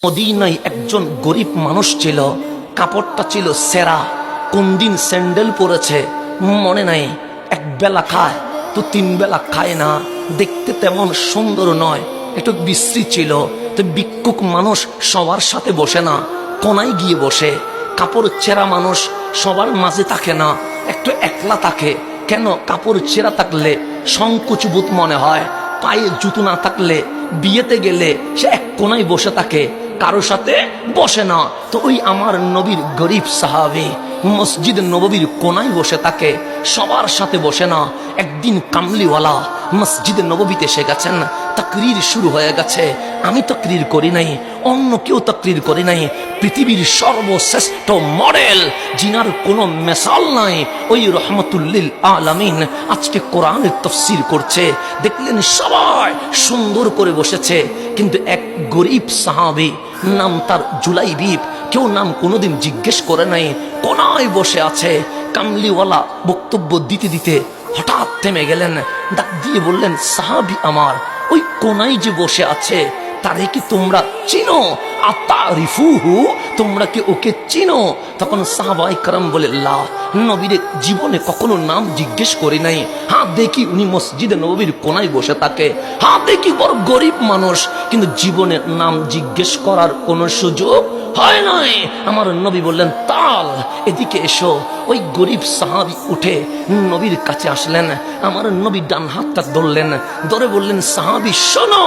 মদিনায় একজন গরিব মানুষ ছিল, কাপড়টা ছিল সেরা। কোন দিন স্যান্ডেল পরেছে মনে নাই। এক বেলা খায় তো তিন বেলা খায় না, দেখতে তেমন সুন্দর নয়, একটু বিশ্রী ছিল। তো ভিক্ষুক মানুষ সবার সাথে বসে না, কোনায় গিয়ে বসে। কাপড় ছেঁড়া মানুষ সবার মাঝে থাকে না, একটু একলা থাকে। কেন? কাপড় ছেঁড়া থাকলে সংকোচবোধ মনে হয়, পায়ে জুতো না থাকলে বিয়েতে গেলে সে এক কোনায় বসে থাকে, কারো সাথে বসে না। তো ওই আমার নবীর গরিব সাহাবী মসজিদ নববীর কোনায় বসে থাকে, সবার সাথে বসে না। একদিন কামলিওয়ালা মসজিদ নববীতে এসে গেছেন, তাকরীর শুরু হয়ে গেছে। আমি তাকরীর করি নাই, অন্য কেউ তাকরীর করি নাই। পৃথিবীর সর্বশ্রেষ্ঠ মডেল, জিনার কোনো মেসাল নাই, ওই রহমতুল্লিল আলামিন আজকে কোরআনের তাফসীর করছে। দেখলেন সবাই সুন্দর করে বসেছে, কিন্তু এক গরিব সাহাবী, নাম তার জুলাইবিব, কেউ নাম কোনোদিন জিজ্ঞেস করে নাই, কোনায় বসে আছে। কামলিওয়ালা বক্তব্য দিতে দিতে হঠাৎ থেমে গেলেন, ডাক দিয়ে বললেন, সাহাবী আমার, ওই কোনায় যে বসে আছে তারে কি তোমরা চিনো? আতারিফুহু, তোমরা কি ওকে চিনো? তখন সাহাবায়ে কেরাম বলে, লা, নবীর জীবনে কখনো নাম জিজ্ঞেস করি নাই। হ্যাঁ দেখি উনি মসজিদে নববীর কোনায় বসে থাকে, হ্যাঁ দেখি বড় গরিব মানুষ, কিন্তু জীবনে নাম জিজ্ঞেস করার কোনো সুযোগ হয় নাই। আমার নবী বললেন, তাল এদিকে এসো। ওই গরিব সাহাবী উঠে নবীর কাছে আসলেন। আমার নবী ডান হাতটা ধরলেন, ধরে বললেন, সাহাবী শোনো,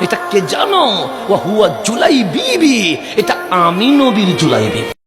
এটা কে জানো? ওয়া হুয়া জুলাইবিবি, এটা আমি নবীর জুলাইবিব।